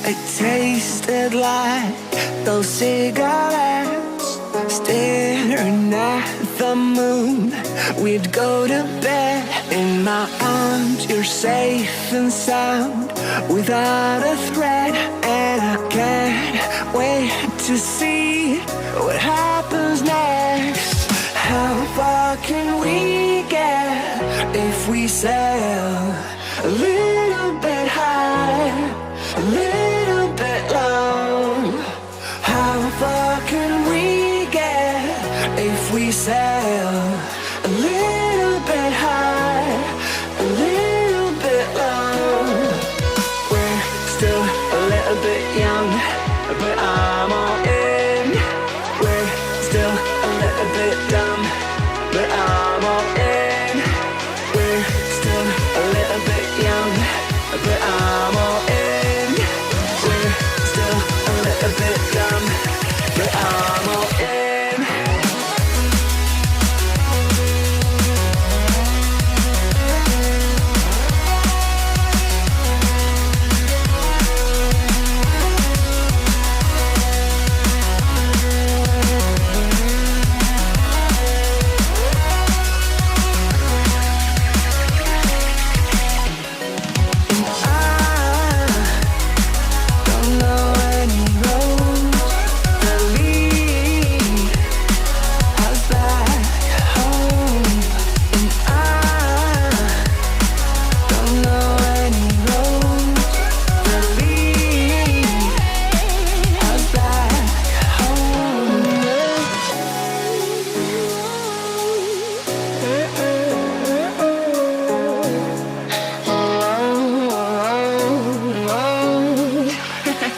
it tasted like those cigarettes. Staring at the moon, we'd go to bed. In my arms, you're safe and sound, without a threat. And I can't wait to see what happens next. How far can we get if we sail a little bit high, a little bit low? How far can we get if we sail a little bit high, a little bit low? We're still a little bit young, but I'm all in. We're still a little bit dumb, but I'm all in. We're still a little bit young, but I'm all in. We're still a little bit dumb, but I'm all in.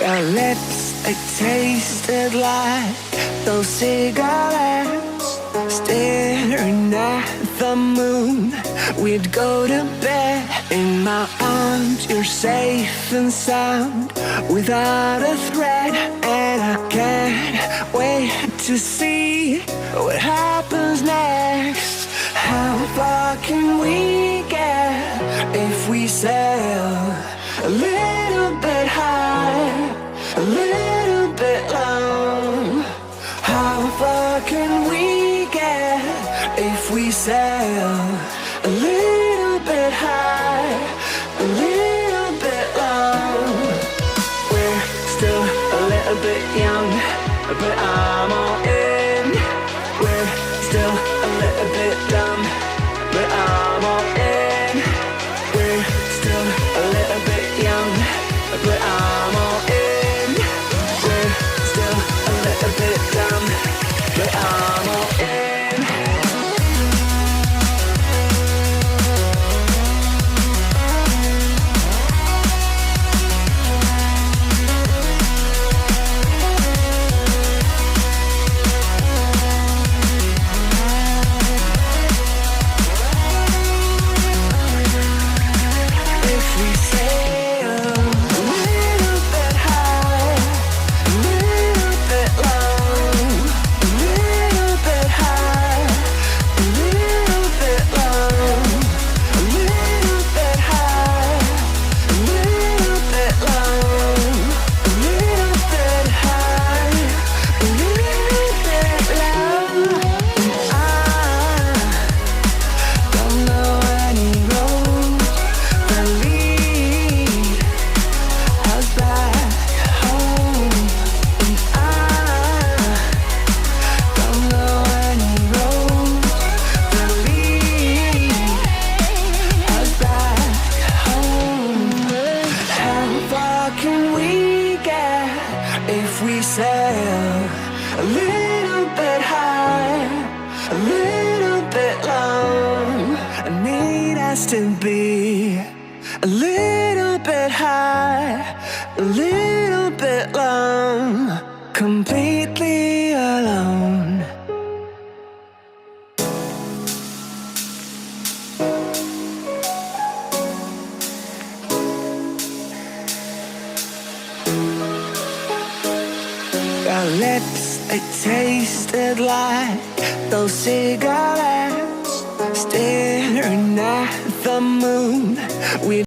Our lips, they tasted like those cigarettes. Staring at the moon, we'd go to bed. In my arms, you're safe and sound, without a threat. And I can't wait to see what happens next. How far can we get if we sail a little bit high, a little bit low? How far can we get if we sail a little bit high, a little bit low? We're still a little bit young, but I'm all in. We're still a little bit dumb, but I'm all in. We're still a little bit young, but I'm all in. We're still a little bit dumb, but I'm all in. If we sail a little bit high, a little bit low, I need us to be a little bit high, a little bit low, completely alone. Our lips, they tasted like those cigarettes. Staring at the moon, we